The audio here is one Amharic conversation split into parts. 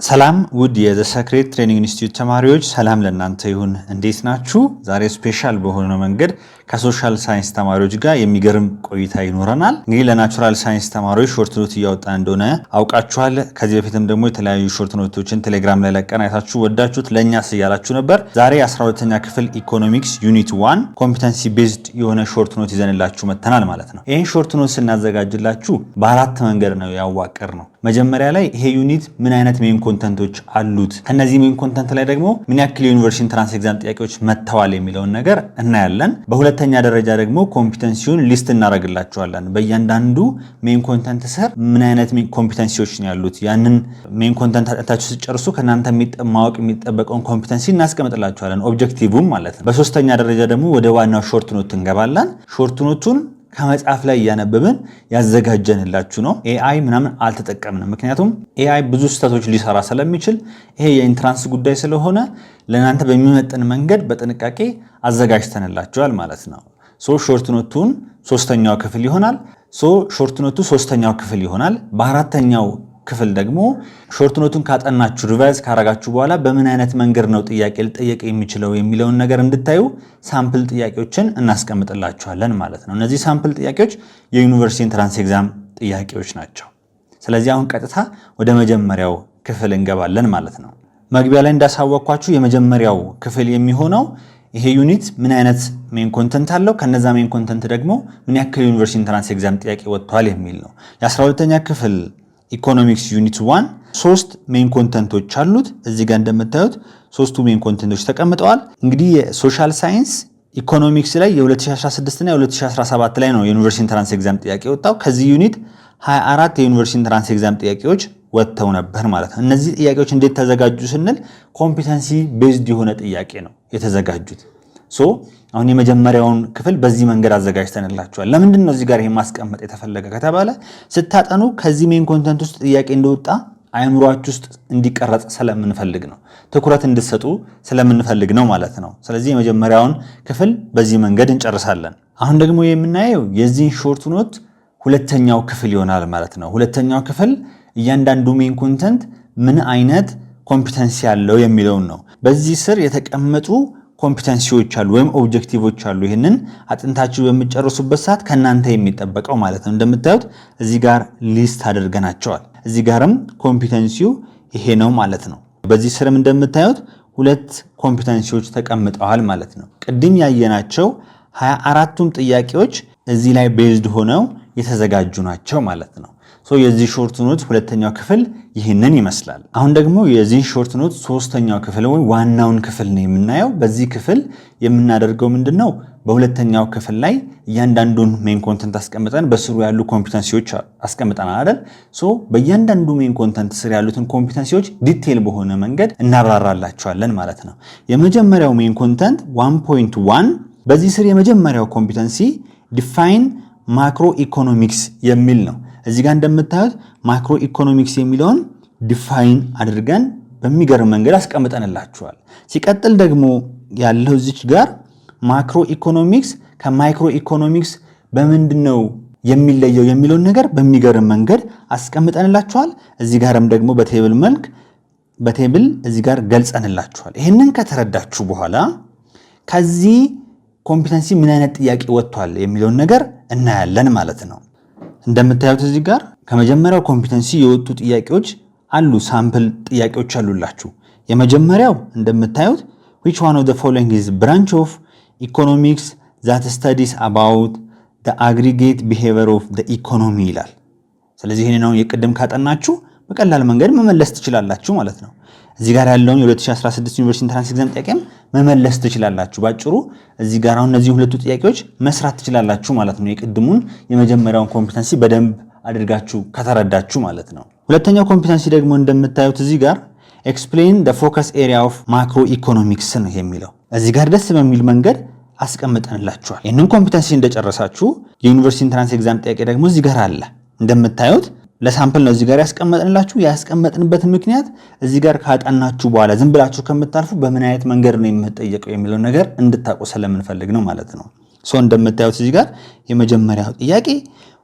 ሰላም ውድ የዘ ሰክሬት ትሬኒንግ ኢንስቲትዩት ተማሪዎች ሰላም ለእናንተ ይሁን። እንዴት ናችሁ? ዛሬ ስፔሻል በሆነ መንገድ ከሶሻል ሳይንስ ተማሪዎች ጋር የሚገርም ቆይታ ይኖረናል። እንግዲህ ለናቹራል ሳይንስ ተማሪዎች ሾርት ኖት እያወጣን እንደሆነ አውቃችኋል። ከዚህ በፊትም ደግሞ የተለያዩ ሾርት ኖቶችን ቴሌግራም ላይ ለቀን አይታችሁ ወዳችሁት ለእኛስ እያላችሁ ነበር። ዛሬ 12ኛ ክፍል ኢኮኖሚክስ ዩኒት 1 ኮምፒተንሲ ቤዝድ የሆነ ሾርት ኖት ይዘንላችሁ መተናል ማለት ነው። ይህን ሾርት ኖት ስናዘጋጅላችሁ በአራት መንገድ ነው ያዋቀር ነው። መጀመሪያ ላይ ይሄ ዩኒት ምን አይነት ሜን ኮንተንቶች አሉት፣ ከነዚህ ሜን ኮንተንት ላይ ደግሞ ምን ያክል የዩኒቨርሲቲ ኢንትራንስ ኤግዛም ጥያቄዎች መጥተዋል የሚለውን ነገር እናያለን። በሁለተኛ ደረጃ ደግሞ ኮምፒተንሲውን ሊስት እናደርግላችኋለን። በእያንዳንዱ ሜን ኮንተንት ስር ምን አይነት ኮምፒተንሲዎች ነው ያሉት፣ ያንን ሜን ኮንተንት አጥታችሁ ሲጨርሱ ከናንተ ማወቅ የሚጠበቀውን ኮምፒተንሲ እናስቀምጥላችኋለን፣ ኦብጀክቲቭም ማለት ነው። በሶስተኛ ደረጃ ደግሞ ወደ ዋናው ሾርት ኖት እንገባለን። ሾርት ኖቱን ከመጽሐፍ ላይ እያነበብን ያዘጋጀንላችሁ ነው። ኤአይ ምናምን አልተጠቀምንም፣ ምክንያቱም ኤአይ ብዙ ስህተቶች ሊሰራ ስለሚችል ይሄ የኢንትራንስ ጉዳይ ስለሆነ ለእናንተ በሚመጥን መንገድ በጥንቃቄ አዘጋጅተንላችኋል ማለት ነው። ሾርት ኖቱን ሶስተኛው ክፍል ይሆናል። ሾርት ኖቱ ሶስተኛው ክፍል ይሆናል። በአራተኛው ክፍል ደግሞ ሾርት ኖቱን ካጠናችሁ ሪቫይዝ ካረጋችሁ በኋላ በምን አይነት መንገድ ነው ጥያቄ ሊጠየቅ የሚችለው የሚለውን ነገር እንድታዩ ሳምፕል ጥያቄዎችን እናስቀምጥላችኋለን ማለት ነው። እነዚህ ሳምፕል ጥያቄዎች የዩኒቨርሲቲ ኢንትራንስ ኤግዛም ጥያቄዎች ናቸው። ስለዚህ አሁን ቀጥታ ወደ መጀመሪያው ክፍል እንገባለን ማለት ነው። መግቢያ ላይ እንዳሳወቅኳችሁ የመጀመሪያው ክፍል የሚሆነው ይሄ ዩኒት ምን አይነት ሜን ኮንተንት አለው፣ ከነዛ ሜን ኮንተንት ደግሞ ምን ያክል ዩኒቨርሲቲ ኢንትራንስ ኤግዛም ጥያቄ ወጥቷል የሚል ነው። የ12ኛ ክፍል ኢኮኖሚክስ ዩኒት 1 ሶስት ሜን ኮንተንቶች አሉት። እዚህ ጋር እንደምታዩት ሶስቱ ሜን ኮንተንቶች ተቀምጠዋል። እንግዲህ የሶሻል ሳይንስ ኢኮኖሚክስ ላይ የ2016 እና የ2017 ላይ ነው የዩኒቨርሲቲ ኢንትራንስ ኤግዛም ጥያቄ ወጣው። ከዚህ ዩኒት 24 የዩኒቨርሲቲ ኢንትራንስ ኤግዛም ጥያቄዎች ወጥተው ነበር ማለት ነው። እነዚህ ጥያቄዎች እንዴት ተዘጋጁ ስንል ኮምፒተንሲ ቤዝድ የሆነ ጥያቄ ነው የተዘጋጁት። አሁን የመጀመሪያውን ክፍል በዚህ መንገድ አዘጋጅተንላችኋል። ለምንድን ነው እዚህ ጋር ይሄ ማስቀመጥ የተፈለገ ከተባለ ስታጠኑ ከዚህ ሜን ኮንተንት ውስጥ ጥያቄ እንደወጣ አእምሯችሁ ውስጥ እንዲቀረጽ ስለምንፈልግ ነው፣ ትኩረት እንድትሰጡ ስለምንፈልግ ነው ማለት ነው። ስለዚህ የመጀመሪያውን ክፍል በዚህ መንገድ እንጨርሳለን። አሁን ደግሞ የምናየው የዚህን ሾርት ኖት ሁለተኛው ክፍል ይሆናል ማለት ነው። ሁለተኛው ክፍል እያንዳንዱ ሜን ኮንተንት ምን አይነት ኮምፒተንሲ ያለው የሚለውን ነው። በዚህ ስር የተቀመጡ ኮምፒተንሲዎች አሉ ወይም ኦብጀክቲቮች አሉ። ይሄንን አጥንታችሁ በሚጨርሱበት ሰዓት ከናንተ የሚጠበቀው ማለት ነው። እንደምታዩት እዚህ ጋር ሊስት አድርገናቸዋል። እዚህ ጋርም ኮምፒተንሲው ይሄ ነው ማለት ነው። በዚህ ስርም እንደምታዩት ሁለት ኮምፒተንሲዎች ተቀምጠዋል ማለት ነው። ቅድም ያየናቸው 24ቱም ጥያቄዎች እዚህ ላይ ቤዝድ ሆነው የተዘጋጁ ናቸው ማለት ነው። የዚህ ሾርት ኖት ሁለተኛው ክፍል ይህንን ይመስላል። አሁን ደግሞ የዚህ ሾርት ኖት ሶስተኛው ክፍል ወይ ዋናውን ክፍል ነው የምናየው። በዚህ ክፍል የምናደርገው ምንድነው? በሁለተኛው ክፍል ላይ እያንዳንዱን ሜን ኮንተንት አስቀምጠን በስሩ ያሉ ኮምፒተንሲዎች አስቀምጠናል አይደል? በእያንዳንዱ ሜን ኮንተንት ስር ያሉትን ኮምፒተንሲዎች ዲቴል በሆነ መንገድ እናብራራላቸዋለን ማለት ነው። የመጀመሪያው ሜን ኮንተንት 1.1 በዚህ ስር የመጀመሪያው ኮምፒተንሲ ዲፋይን ማክሮ ኢኮኖሚክስ የሚል ነው። እዚህ ጋር እንደምታዩት ማክሮ ኢኮኖሚክስ የሚለውን ዲፋይን አድርገን በሚገርም መንገድ አስቀምጠንላችኋል። ሲቀጥል ደግሞ ያለው እዚች ጋር ማክሮ ኢኮኖሚክስ ከማይክሮ ኢኮኖሚክስ በምንድነው የሚለየው የሚለውን ነገር በሚገርም መንገድ አስቀምጠንላችኋል። እዚህ ጋርም ደግሞ በቴብል መልክ በቴብል እዚህ ጋር ገልጸንላችኋል። ይሄንን ከተረዳችሁ በኋላ ከዚህ ኮምፒተንሲ ምን አይነት ጥያቄ ወጥቷል የሚለውን ነገር እናያለን ማለት ነው። እንደምታዩት እዚህ ጋር ከመጀመሪያው ኮምፒተንሲ የወጡ ጥያቄዎች አሉ፣ ሳምፕል ጥያቄዎች አሉላችሁ። የመጀመሪያው እንደምታዩት which one of the following is branch of economics that studies about the aggregate behavior of the economy ይላል። ስለዚህ ይሄን ነው የቅድም ካጠናችሁ በቀላል መንገድ መመለስ ትችላላችሁ ማለት ነው። እዚህ ጋር ያለውን የ2016 ዩኒቨርሲቲ ኢንትራንስ ኤግዛም ጥያቄም መመለስ ትችላላችሁ። ባጭሩ እዚህ ጋር አሁን እነዚህ ሁለቱ ጥያቄዎች መስራት ትችላላችሁ ማለት ነው። የቅድሙን የመጀመሪያውን ኮምፒተንሲ በደንብ አድርጋችሁ ከተረዳችሁ ማለት ነው። ሁለተኛው ኮምፒተንሲ ደግሞ እንደምታዩት እዚህ ጋር explain the focus area of macro economics ነው የሚለው። እዚህ ጋር ደስ በሚል መንገድ አስቀምጠንላችኋል። ይህንን ኮምፒተንሲ እንደጨረሳችሁ የዩኒቨርሲቲ ኢንትራንስ ኤግዛም ጥያቄ ደግሞ እዚህ ጋር አለ። እንደምታዩት ለሳምፕል ነው እዚህ ጋር ያስቀመጥንላችሁ። ያስቀመጥንበት ምክንያት እዚህ ጋር ካጠናችሁ በኋላ ዝም ብላችሁ ከምታልፉ በምን አይነት መንገድ ነው የምትጠየቀው የሚለው ነገር እንድታውቁ ስለምንፈልግ ነው ማለት ነው። እንደምታዩት እዚህ ጋር የመጀመሪያው ጥያቄ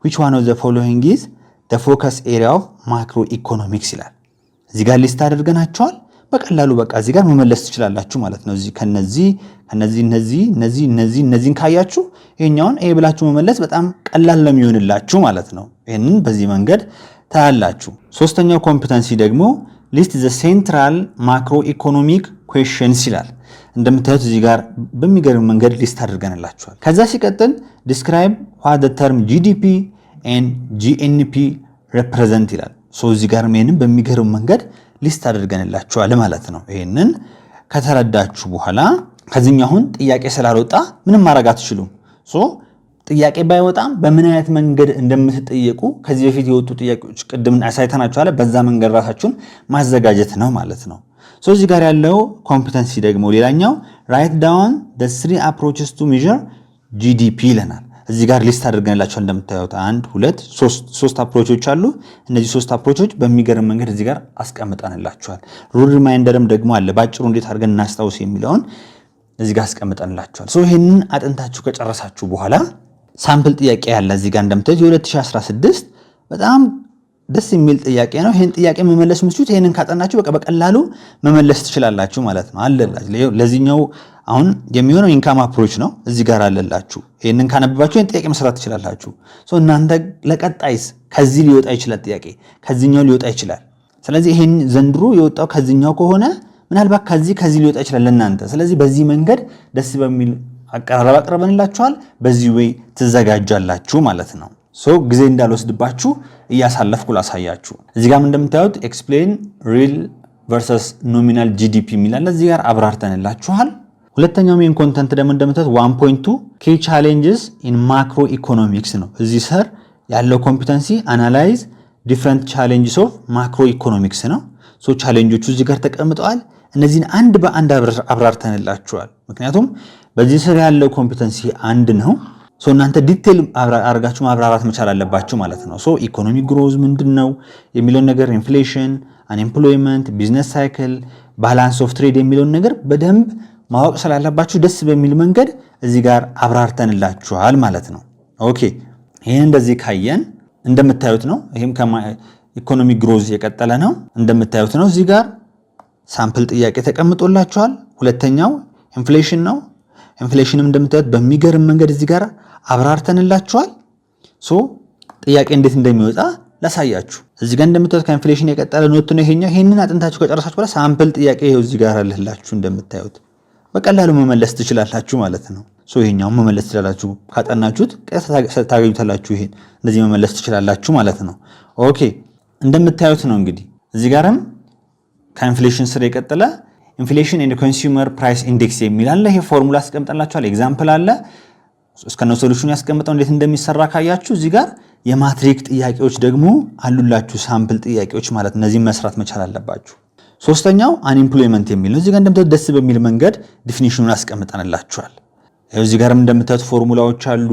which one of the following is the focus area of macroeconomics ይላል። እዚህ ጋር ሊስት አድርገናቸዋል። በቀላሉ በቃ እዚህ ጋር መመለስ ትችላላችሁ ማለት ነው። እዚህ እነዚህን ካያችሁ ይሄኛውን ኤ ብላችሁ መመለስ በጣም ቀላል ነው የሚሆንላችሁ ማለት ነው። ይሄንን በዚህ መንገድ ታያላችሁ። ሶስተኛው ኮምፒተንሲ ደግሞ ሊስት ዘ ሴንትራል ማክሮ ኢኮኖሚክ ኩዌስችንስ ይላል። እንደምታዩት እዚህ ጋር በሚገርም መንገድ ሊስት አድርገንላችኋል። ከዛ ሲቀጥል ዲስክራይብ ዋት ዘ ተርም ጂዲፒ ኤንድ ጂኤንፒ ሪፕሬዘንት ይላል። እዚህ ጋር ይሄንን በሚገርም መንገድ ሊስት አድርገንላችኋል ማለት ነው። ይሄንን ከተረዳችሁ በኋላ ከዚህኛውን ጥያቄ ስላልወጣ ምንም ማድረግ አትችሉም። ጥያቄ ባይወጣም በምን አይነት መንገድ እንደምትጠየቁ ከዚህ በፊት የወጡ ጥያቄዎች ቅድም አሳይተናችኋል። በዛ መንገድ ራሳችሁን ማዘጋጀት ነው ማለት ነው። እዚህ ጋር ያለው ኮምፒተንሲ ደግሞ ሌላኛው ራይት ዳውን the 3 approaches to measure GDP ይለናል። እዚህ ጋር ሊስት አድርገንላችኋል። እንደምታዩት 1 2 3 አፕሮቾች አሉ። እነዚህ 3 አፕሮቾች በሚገርም መንገድ እዚህ ጋር አስቀምጠንላችኋል። ሩል ሪማይንደርም ደግሞ አለ። ባጭሩ እንዴት አድርገን እናስታውስ የሚለውን እዚህ ጋር አስቀምጠንላችኋል። ይሄንን አጥንታችሁ ከጨረሳችሁ በኋላ ሳምፕል ጥያቄ ያለ እዚህ ጋር እንደምታዩት የ2016 በጣም ደስ የሚል ጥያቄ ነው። ይሄን ጥያቄ መመለስ የምትችሉት ይሄንን ካጠናችሁ በቀላሉ መመለስ ትችላላችሁ ማለት ነው። አለላችሁ ለዚህኛው አሁን የሚሆነው ኢንካም አፕሮች ነው። እዚህ ጋር አለላችሁ። ይሄንን ካነበባችሁ ይሄን ጥያቄ መስራት ትችላላችሁ። እናንተ ለቀጣይስ ከዚህ ሊወጣ ይችላል ጥያቄ ከዚህኛው ሊወጣ ይችላል። ስለዚህ ይሄን ዘንድሮ የወጣው ከዚህኛው ከሆነ ምናልባት ከዚህ ሊወጣ ይችላል ለእናንተ። ስለዚህ በዚህ መንገድ ደስ በሚል አቀራረብ አቅርበንላችኋል። በዚህ ወይ ትዘጋጃላችሁ ማለት ነው። ጊዜ እንዳልወስድባችሁ እያሳለፍኩ ላሳያችሁ። እዚህ ጋር እንደምታዩት ኤክስፕሌን ሪል ቨርሰስ ኖሚናል ጂዲፒ የሚላል እዚህ ጋር አብራርተንላችኋል። ሁለተኛው ሜን ኮንተንት ደግሞ እንደምታዩት 1.2 ኪ ቻሌንጅስ ኢን ማክሮ ኢኮኖሚክስ ነው። እዚህ ስር ያለው ኮምፒተንሲ አናላይዝ ዲፍረንት ቻሌንጅስ ኦፍ ማክሮ ኢኮኖሚክስ ነው። ቻሌንጆቹ እዚህ ጋር ተቀምጠዋል። እነዚህን አንድ በአንድ አብራርተንላችኋል። ምክንያቱም በዚህ ስር ያለው ኮምፒተንሲ አንድ ነው። እናንተ ዲቴል አድርጋችሁ ማብራራት መቻል አለባችሁ ማለት ነው። ኢኮኖሚ ግሮዝ ምንድነው የሚለውን ነገር፣ ኢንፍሌሽን፣ አንኤምፕሎይመንት፣ ቢዝነስ ሳይክል፣ ባላንስ ኦፍ ትሬድ የሚለውን ነገር በደንብ ማወቅ ስላለባችሁ ደስ በሚል መንገድ እዚህ ጋር አብራርተንላችኋል ማለት ነው። ኦኬ ይሄን እንደዚህ ካየን እንደምታዩት ነው። ይሄም ኢኮኖሚ ግሮዝ የቀጠለ ነው እንደምታዩት ነው። እዚህ ጋር ሳምፕል ጥያቄ ተቀምጦላችኋል። ሁለተኛው ኢንፍሌሽን ነው። ኢንፍሌሽንም እንደምታዩት በሚገርም መንገድ እዚህ ጋር አብራርተንላችኋል። ጥያቄ እንዴት እንደሚወጣ ላሳያችሁ። እዚህ ጋር እንደምታዩት ከኢንፍሌሽን የቀጠለ ኖት ነው ይሄኛው። ይሄንን አጥንታችሁ ከጨረሳችሁ በኋላ ሳምፕል ጥያቄ ይሄው እዚህ ጋር አለላችሁ። እንደምታዩት በቀላሉ መመለስ ትችላላችሁ ማለት ነው። ይሄኛው መመለስ ትችላላችሁ ካጠናችሁት ታገኙታላችሁ። ይሄን እንደዚህ መመለስ ትችላላችሁ ማለት ነው። ኦኬ እንደምታዩት ነው እንግዲህ እዚህ ጋርም ከኢንፍሌሽን ስር የቀጠለ ኢንፍሌሽን ኤንድ ኮንሱመር ፕራይስ ኢንዴክስ የሚል አለ። ይሄ ፎርሙላ አስቀምጠንላችኋል። ኤግዛምፕል አለ። እስከነ ሶሉሽኑ ያስቀምጠው እንዴት እንደሚሰራ ካያችሁ እዚህ ጋር የማትሪክ ጥያቄዎች ደግሞ አሉላችሁ። ሳምፕል ጥያቄዎች ማለት እነዚህ መስራት መቻል አለባችሁ። ሶስተኛው አንኤምፕሎይመንት የሚል ነው። እዚህ ጋር እንደምታዩት ደስ በሚል መንገድ ዲፊኒሽኑን አስቀምጠንላችኋል። እዚህ ጋርም እንደምታዩት ፎርሙላዎች አሉ፣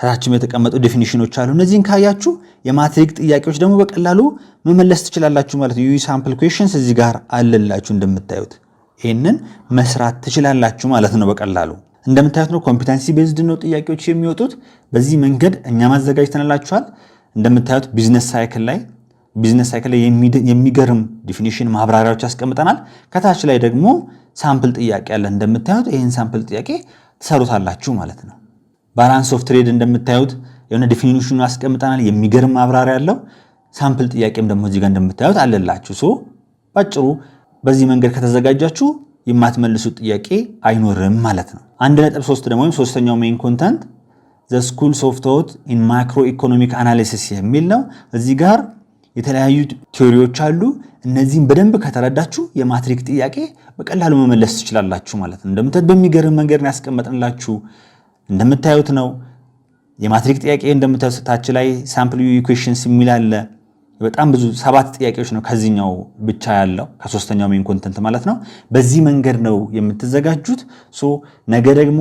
ታችም የተቀመጡ ዲፊኒሽኖች አሉ። እነዚህን ካያችሁ የማትሪክ ጥያቄዎች ደግሞ በቀላሉ መመለስ ትችላላችሁ ማለት ነው። ሳምፕል ኩዌስችንስ እዚህ ጋር አለላችሁ እንደምታዩት ይሄንን መስራት ትችላላችሁ ማለት ነው። በቀላሉ እንደምታዩት ነው። ኮምፒተንሲ ቤዝድ ነው ጥያቄዎች የሚወጡት። በዚህ መንገድ እኛ ማዘጋጅተንላችኋል። እንደምታዩት ቢዝነስ ሳይክል ላይ የሚገርም ዲፊኒሽን ማብራሪያዎች ያስቀምጠናል። ከታች ላይ ደግሞ ሳምፕል ጥያቄ አለ። እንደምታዩት ይሄን ሳምፕል ጥያቄ ትሰሩታላችሁ ማለት ነው። ባላንስ ኦፍ ትሬድ እንደምታዩት የሆነ ዲፊኒሽኑ ያስቀምጠናል። የሚገርም ማብራሪያ ያለው ሳምፕል ጥያቄም ደግሞ እዚህ ጋር እንደምታዩት አለላችሁ። ባጭሩ በዚህ መንገድ ከተዘጋጃችሁ የማትመልሱት ጥያቄ አይኖርም ማለት ነው። 1.3 ደግሞ ወይም ሶስተኛው ሜን ኮንተንት the schools of thought in macro economic analysis የሚል ነው። እዚህ ጋር የተለያዩ ቲዮሪዎች አሉ። እነዚህን በደንብ ከተረዳችሁ የማትሪክ ጥያቄ በቀላሉ መመለስ ትችላላችሁ ማለት ነው። እንደምታዩት በሚገርም መንገድ ነው ያስቀመጥንላችሁ። እንደምታዩት ነው የማትሪክ ጥያቄ እንደምታዩት ታች ላይ ሳምፕል ኢኩዌሽንስ የሚል አለ። በጣም ብዙ 7 ጥያቄዎች ነው ከዚህኛው ብቻ ያለው ከሶስተኛው ሜን ኮንተንት ማለት ነው። በዚህ መንገድ ነው የምትዘጋጁት። ነገ ደግሞ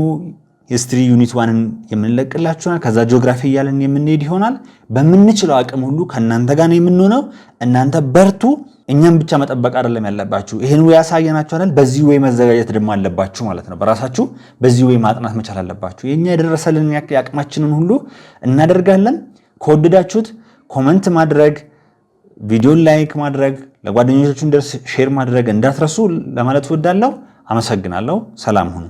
ሂስትሪ ዩኒት 1ን የምንለቅላችኋል። ከዛ ጂኦግራፊ እያለን የምንሄድ ይሆናል። በምንችለው አቅም ሁሉ ከእናንተ ጋር ነው የምንሆነው። እናንተ በርቱ። እኛም ብቻ መጠበቅ አይደለም ያለባችሁ። ይሄን ወይ ያሳየናችኋል፣ በዚህ ወይ መዘጋጀት ደግሞ አለባችሁ ማለት ነው። በራሳችሁ በዚህ ወይ ማጥናት መቻል አለባችሁ። የኛ የደረሰልን ያቅማችንን ሁሉ እናደርጋለን። ከወደዳችሁት ኮመንት ማድረግ፣ ቪዲዮን ላይክ ማድረግ ለጓደኞቻችሁ እንደርስ ሼር ማድረግ እንዳትረሱ ለማለት እወዳለሁ። አመሰግናለሁ። ሰላም ሁኑ።